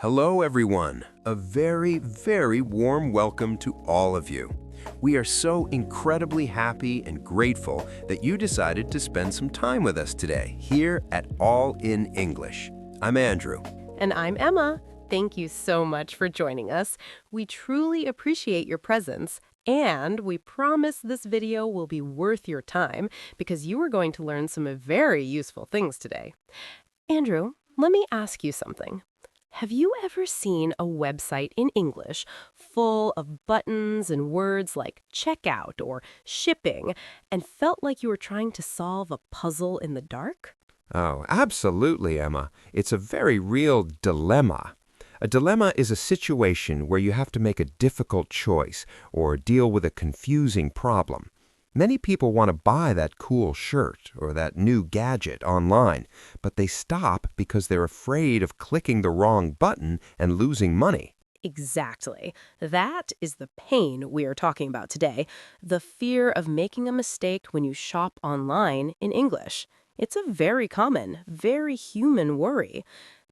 Hello, everyone. A very, very warm welcome to all of you. We are so incredibly happy and grateful that you decided to spend some time with us today here at All in English. I'm Andrew. And I'm Emma. Thank you so much for joining us. We truly appreciate your presence, and we promise this video will be worth your time because you are going to learn some very useful things today. Andrew, let me ask you something. Have you ever seen a website in English full of buttons and words like checkout or shipping and felt like you were trying to solve a puzzle in the dark? Oh, absolutely, Emma. It's a very real dilemma. A dilemma is a situation where you have to make a difficult choice or deal with a confusing problem. Many people want to buy that cool shirt or that new gadget online, but they stop because they're afraid of clicking the wrong button and losing money. Exactly. That is the pain we are talking about today, the fear of making a mistake when you shop online in English. It's a very common, very human worry.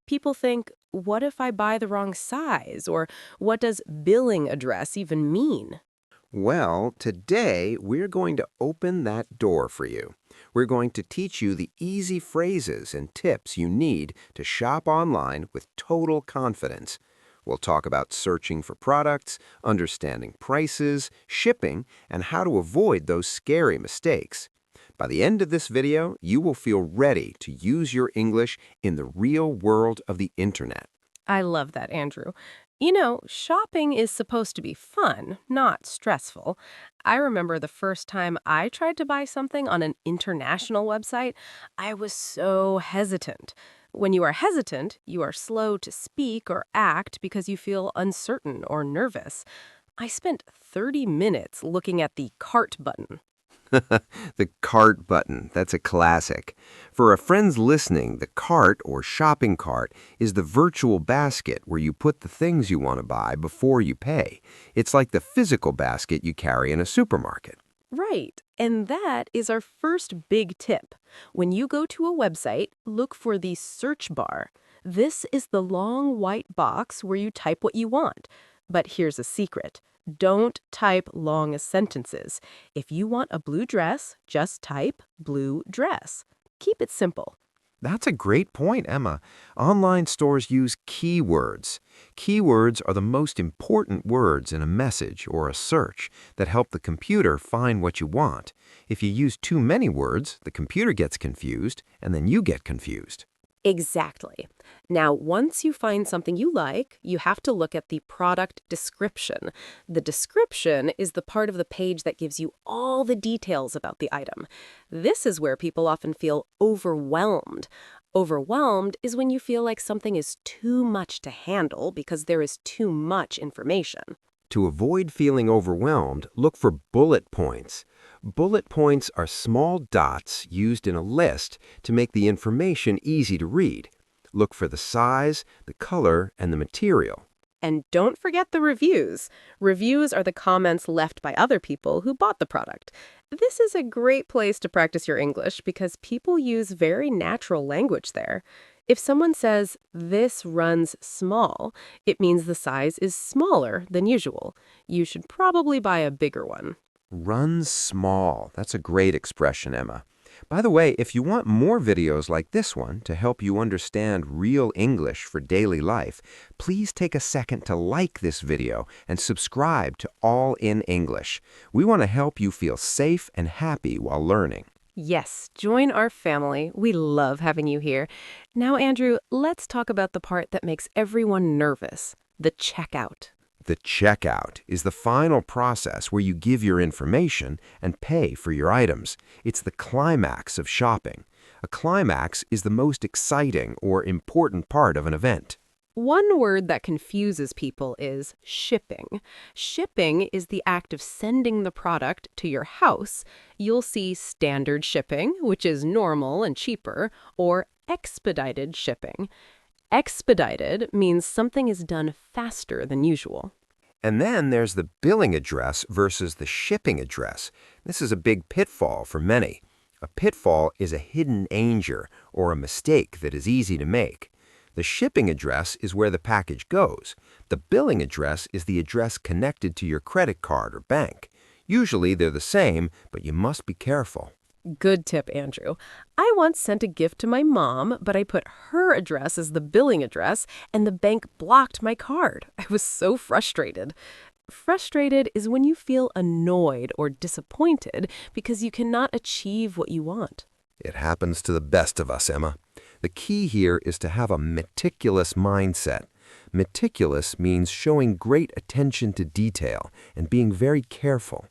People think, what if I buy the wrong size? Or what does billing address even mean? Well, today we're going to open that door for you. We're going to teach you the easy phrases and tips you need to shop online with total confidence. We'll talk about searching for products, understanding prices, shipping, and how to avoid those scary mistakes. By the end of this video, you will feel ready to use your English in the real world of the internet. I love that, Andrew. You know, shopping is supposed to be fun, not stressful. I remember the first time I tried to buy something on an international website, I was so hesitant. When you are hesitant, you are slow to speak or act because you feel uncertain or nervous. I spent 30 minutes looking at the cart button. The cart button, that's a classic. For our friends listening, the cart or shopping cart is the virtual basket where you put the things you want to buy before you pay. It's like the physical basket you carry in a supermarket. Right. And that is our first big tip. When you go to a website, look for the search bar. This is the long white box where you type what you want. But here's a secret. Don't type long sentences. If you want a blue dress, just type blue dress. Keep it simple. That's a great point, Emma. Online stores use keywords. Keywords are the most important words in a message or a search that help the computer find what you want. If you use too many words, the computer gets confused, and then you get confused. Exactly. Now, once you find something you like, you have to look at the product description. The description is the part of the page that gives you all the details about the item. This is where people often feel overwhelmed. Overwhelmed is when you feel like something is too much to handle because there is too much information. To avoid feeling overwhelmed, look for bullet points. Bullet points are small dots used in a list to make the information easy to read. Look for the size, the color, and the material. And don't forget the reviews. Reviews are the comments left by other people who bought the product. This is a great place to practice your English because people use very natural language there. If someone says, "This runs small," it means the size is smaller than usual. You should probably buy a bigger one. Runs small. That's a great expression, Emma. By the way, if you want more videos like this one to help you understand real English for daily life, please take a second to like this video and subscribe to All in English. We want to help you feel safe and happy while learning. Yes, join our family. We love having you here. Now, Andrew, let's talk about the part that makes everyone nervous, the checkout. The checkout is the final process where you give your information and pay for your items. It's the climax of shopping. A climax is the most exciting or important part of an event. One word that confuses people is shipping. Shipping is the act of sending the product to your house. You'll see standard shipping, which is normal and cheaper, or expedited shipping. Expedited means something is done faster than usual. And then there's the billing address versus the shipping address. This is a big pitfall for many. A pitfall is a hidden danger or a mistake that is easy to make. The shipping address is where the package goes. The billing address is the address connected to your credit card or bank. Usually they're the same, but you must be careful. Good tip, Andrew. I once sent a gift to my mom, but I put her address as the billing address, and the bank blocked my card. I was so frustrated. Frustrated is when you feel annoyed or disappointed because you cannot achieve what you want. It happens to the best of us, Emma. The key here is to have a meticulous mindset. Meticulous means showing great attention to detail and being very careful.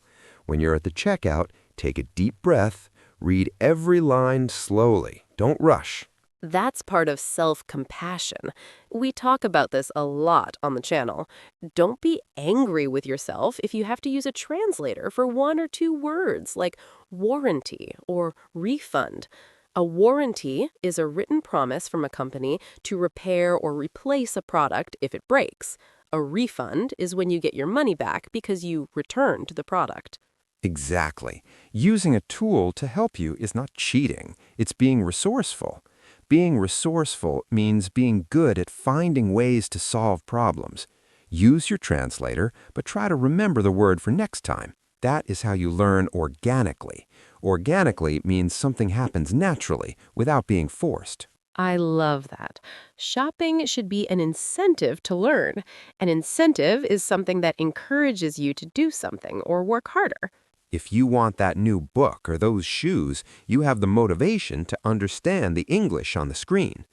When you're at the checkout, take a deep breath, read every line slowly. Don't rush. That's part of self-compassion. We talk about this a lot on the channel. Don't be angry with yourself if you have to use a translator for one or two words like warranty or refund. A warranty is a written promise from a company to repair or replace a product if it breaks. A refund is when you get your money back because you returned the product. Exactly. Using a tool to help you is not cheating. It's being resourceful. Being resourceful means being good at finding ways to solve problems. Use your translator, but try to remember the word for next time. That is how you learn organically. Organically means something happens naturally, without being forced. I love that. Shopping should be an incentive to learn. An incentive is something that encourages you to do something or work harder. If you want that new book or those shoes, you have the motivation to understand the English on the screen.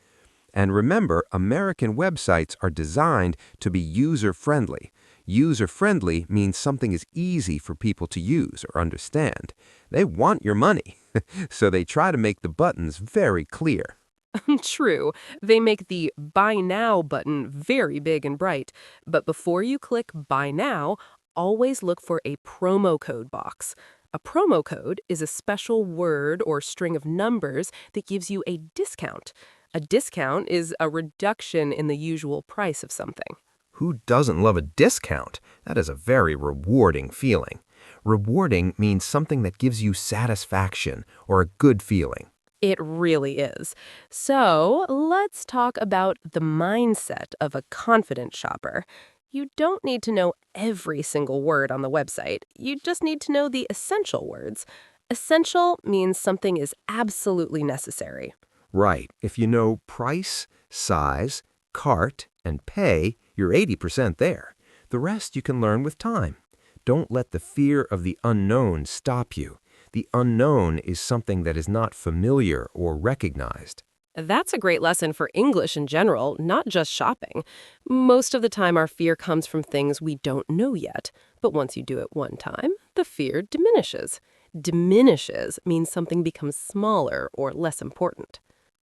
And remember, American websites are designed to be user-friendly. User-friendly means something is easy for people to use or understand. They want your money, so they try to make the buttons very clear. True, they make the Buy Now button very big and bright. But before you click Buy Now, always look for a promo code box. A promo code is a special word or string of numbers that gives you a discount. A discount is a reduction in the usual price of something. Who doesn't love a discount? That is a very rewarding feeling. Rewarding means something that gives you satisfaction or a good feeling. It really is. So let's talk about the mindset of a confident shopper. You don't need to know every single word on the website. You just need to know the essential words. Essential means something is absolutely necessary. Right. If you know price, size, cart, and pay, you're 80% there. The rest you can learn with time. Don't let the fear of the unknown stop you. The unknown is something that is not familiar or recognized. That's a great lesson for English in general, not just shopping. Most of the time, our fear comes from things we don't know yet. But once you do it one time, the fear diminishes. Diminishes means something becomes smaller or less important.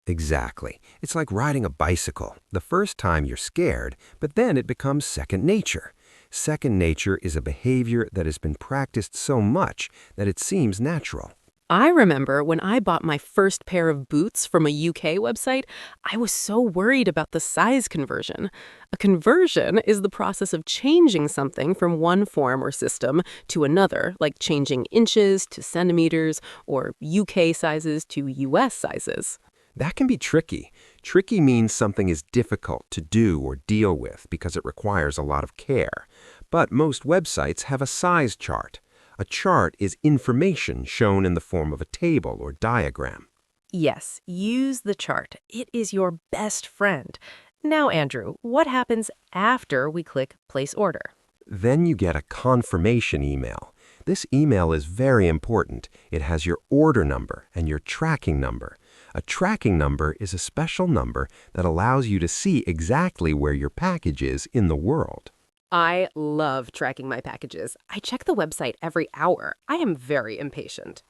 Exactly. It's like riding a bicycle. The first time you're scared, but then it becomes second nature. Second nature is a behavior that has been practiced so much that it seems natural. I remember when I bought my first pair of boots from a UK website, I was so worried about the size conversion. A conversion is the process of changing something from one form or system to another, like changing inches to centimeters or UK sizes to US sizes. That can be tricky. Tricky means something is difficult to do or deal with because it requires a lot of care. But most websites have a size chart. A chart is information shown in the form of a table or diagram. Yes, use the chart. It is your best friend. Now, Andrew, what happens after we click Place Order? Then you get a confirmation email. This email is very important. It has your order number and your tracking number. A tracking number is a special number that allows you to see exactly where your package is in the world. I love tracking my packages. I check the website every hour. I am very impatient.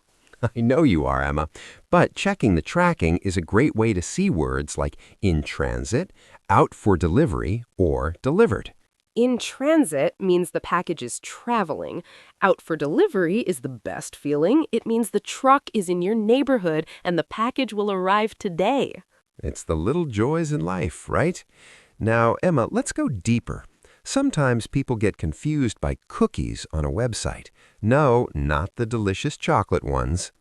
I know you are, Emma, but checking the tracking is a great way to see words like in transit, out for delivery, or delivered. In transit means the package is traveling. Out for delivery is the best feeling. It means the truck is in your neighborhood and the package will arrive today. It's the little joys in life, right? Now, Emma, let's go deeper. Sometimes people get confused by cookies on a website. No, not the delicious chocolate ones.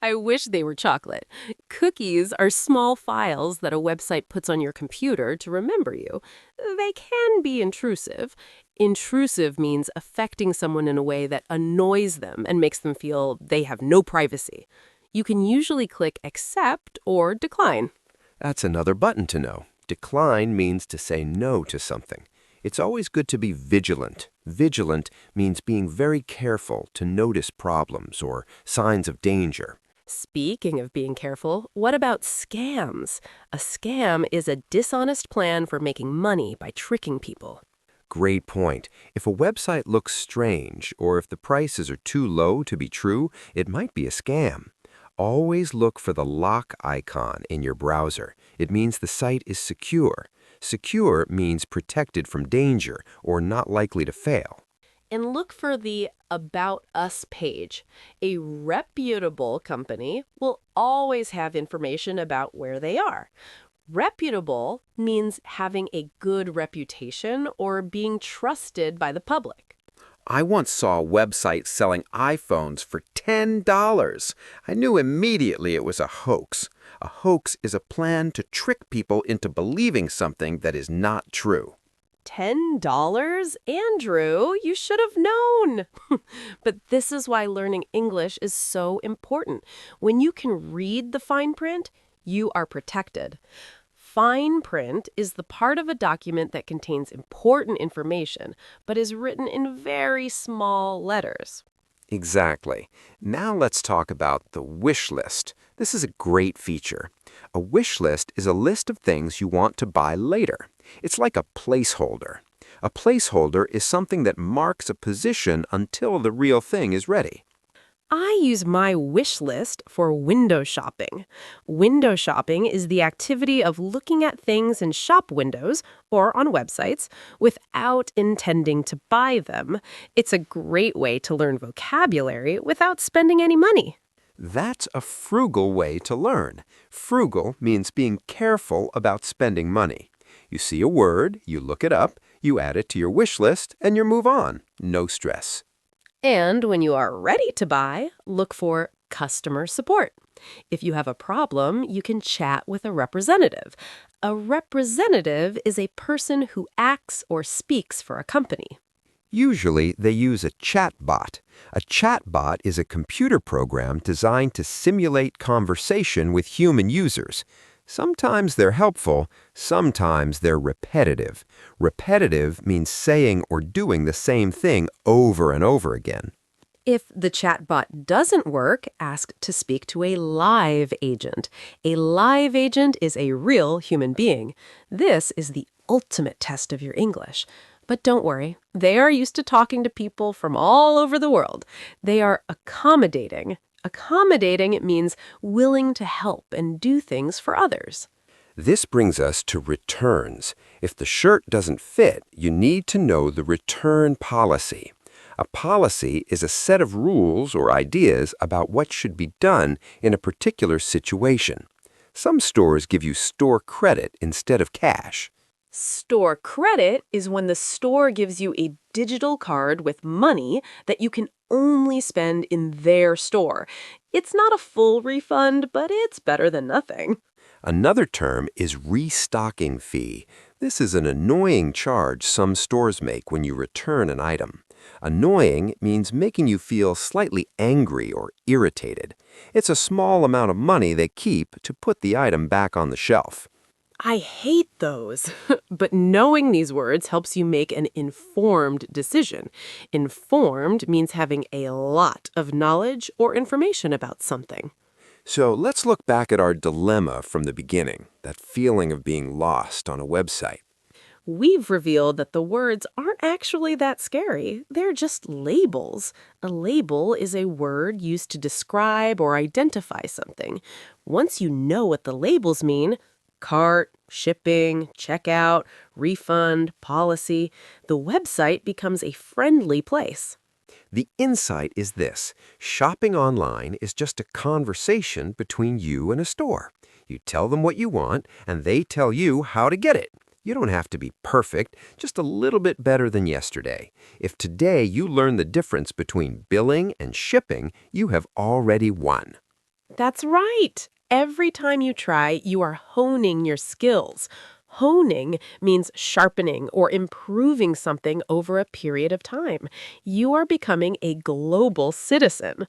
I wish they were chocolate. Cookies are small files that a website puts on your computer to remember you. They can be intrusive. Intrusive means affecting someone in a way that annoys them and makes them feel they have no privacy. You can usually click accept or decline. That's another button to know. Decline means to say no to something. It's always good to be vigilant. Vigilant means being very careful to notice problems or signs of danger. Speaking of being careful, what about scams? A scam is a dishonest plan for making money by tricking people. Great point. If a website looks strange or if the prices are too low to be true, it might be a scam. Always look for the lock icon in your browser. It means the site is secure. Secure means protected from danger or not likely to fail. And look for the About Us page. A reputable company will always have information about where they are. Reputable means having a good reputation or being trusted by the public. I once saw a website selling iPhones for $10. I knew immediately it was a hoax. A hoax is a plan to trick people into believing something that is not true. $10? Andrew, you should have known. But this is why learning English is so important. When you can read the fine print, you are protected. Fine print is the part of a document that contains important information, but is written in very small letters. Exactly. Now let's talk about the wish list. This is a great feature. A wish list is a list of things you want to buy later. It's like a placeholder. A placeholder is something that marks a position until the real thing is ready. I use my wish list for window shopping. Window shopping is the activity of looking at things in shop windows or on websites without intending to buy them. It's a great way to learn vocabulary without spending any money. That's a frugal way to learn. Frugal means being careful about spending money. You see a word, you look it up, you add it to your wish list, and you move on. No stress. And when you are ready to buy, look for customer support. If you have a problem, you can chat with a representative. A representative is a person who acts or speaks for a company. Usually, they use a chatbot. A chatbot is a computer program designed to simulate conversation with human users. Sometimes they're helpful, sometimes they're repetitive. Repetitive means saying or doing the same thing over and over again. If the chatbot doesn't work, ask to speak to a live agent. A live agent is a real human being. This is the ultimate test of your English. But don't worry, they are used to talking to people from all over the world. They are accommodating. Accommodating means willing to help and do things for others. This brings us to returns. If the shirt doesn't fit, you need to know the return policy. A policy is a set of rules or ideas about what should be done in a particular situation. Some stores give you store credit instead of cash. Store credit is when the store gives you a digital card with money that you can only spend in their store. It's not a full refund, but it's better than nothing. Another term is restocking fee. This is an annoying charge some stores make when you return an item. Annoying means making you feel slightly angry or irritated. It's a small amount of money they keep to put the item back on the shelf. I hate those. But knowing these words helps you make an informed decision. Informed means having a lot of knowledge or information about something. So let's look back at our dilemma from the beginning, that feeling of being lost on a website. We've revealed that the words aren't actually that scary. They're just labels. A label is a word used to describe or identify something. Once you know what the labels mean, cart, shipping, checkout, refund, policy, the website becomes a friendly place. The insight is this: shopping online is just a conversation between you and a store. You tell them what you want, and they tell you how to get it. You don't have to be perfect, just a little bit better than yesterday. If today you learn the difference between billing and shipping, you have already won. That's right. Every time you try, you are honing your skills. Honing means sharpening or improving something over a period of time. You are becoming a global citizen.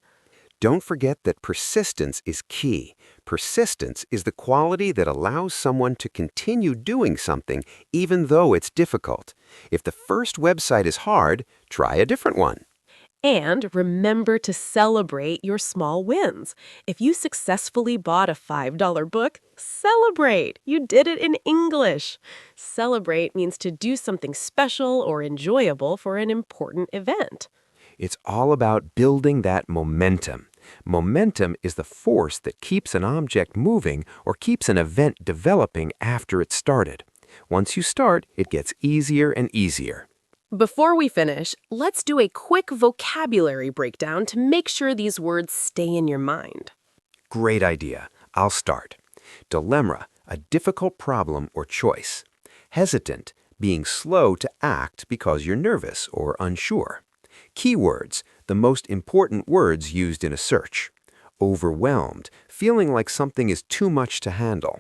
Don't forget that persistence is key. Persistence is the quality that allows someone to continue doing something even though it's difficult. If the first website is hard, try a different one. And remember to celebrate your small wins. If you successfully bought a $5 book, celebrate. You did it in English. Celebrate means to do something special or enjoyable for an important event. It's all about building that momentum. Momentum is the force that keeps an object moving or keeps an event developing after it's started. Once you start, it gets easier and easier. Before we finish, let's do a quick vocabulary breakdown to make sure these words stay in your mind. Great idea. I'll start. Dilemma, a difficult problem or choice. Hesitant, being slow to act because you're nervous or unsure. Keywords, the most important words used in a search. Overwhelmed, feeling like something is too much to handle.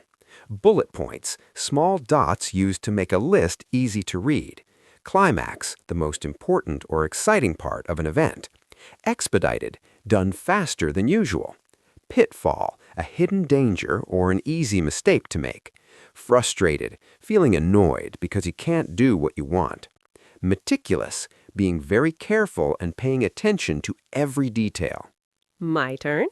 Bullet points, small dots used to make a list easy to read. Climax, the most important or exciting part of an event. Expedited, done faster than usual. Pitfall, a hidden danger or an easy mistake to make. Frustrated, feeling annoyed because you can't do what you want. Meticulous, being very careful and paying attention to every detail. My turn.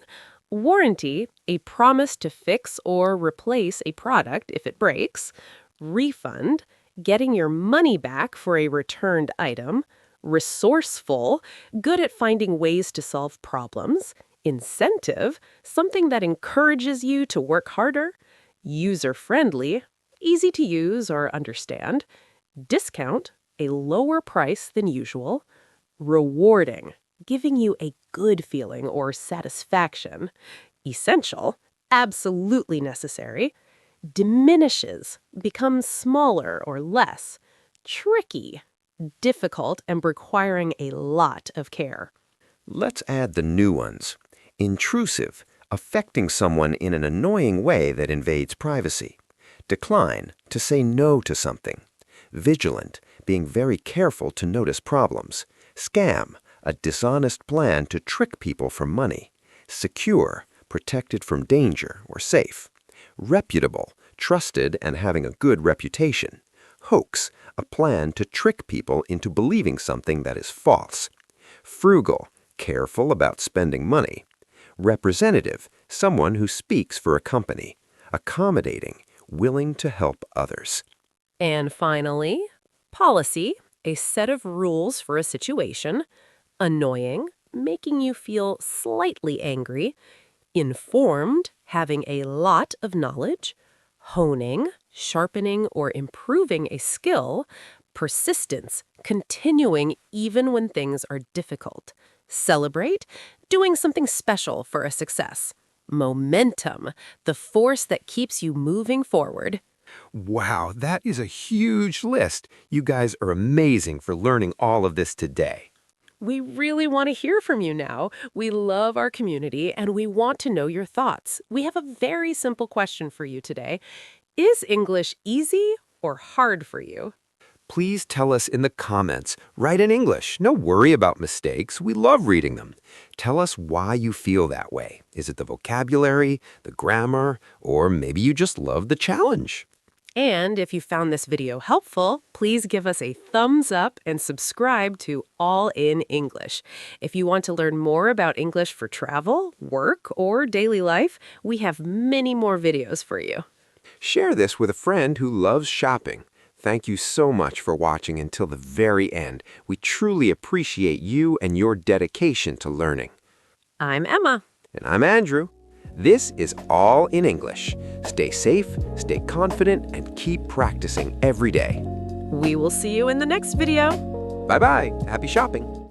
Warranty, a promise to fix or replace a product if it breaks. Refund, getting your money back for a returned item. Resourceful, good at finding ways to solve problems. Incentive, something that encourages you to work harder. User-friendly, easy to use or understand. Discount, a lower price than usual. Rewarding, giving you a good feeling or satisfaction. Essential, absolutely necessary. Diminishes, becomes smaller or less. Tricky, difficult and requiring a lot of care. Let's add the new ones. Intrusive, affecting someone in an annoying way that invades privacy. Decline, to say no to something. Vigilant, being very careful to notice problems. Scam, a dishonest plan to trick people for money. Secure, protected from danger or safe. Reputable, trusted and having a good reputation. Hoax, a plan to trick people into believing something that is false. Frugal, careful about spending money. Representative, someone who speaks for a company. Accommodating, willing to help others. And finally, policy, a set of rules for a situation. Annoying, making you feel slightly angry. Informed, having a lot of knowledge. Honing, sharpening or improving a skill. Persistence, continuing even when things are difficult. Celebrate, doing something special for a success. Momentum, the force that keeps you moving forward. Wow, that is a huge list. You guys are amazing for learning all of this today. We really want to hear from you now. We love our community and we want to know your thoughts. We have a very simple question for you today. Is English easy or hard for you? Please tell us in the comments. Write in English. No worry about mistakes. We love reading them. Tell us why you feel that way. Is it the vocabulary, the grammar, or maybe you just love the challenge? And if you found this video helpful, please give us a thumbs up and subscribe to All in English. If you want to learn more about English for travel, work, or daily life, we have many more videos for you. Share this with a friend who loves shopping. Thank you so much for watching until the very end. We truly appreciate you and your dedication to learning. I'm Emma. And I'm Andrew. This is All in English. Stay safe, stay confident, and keep practicing every day. We will see you in the next video. Bye-bye. Happy shopping.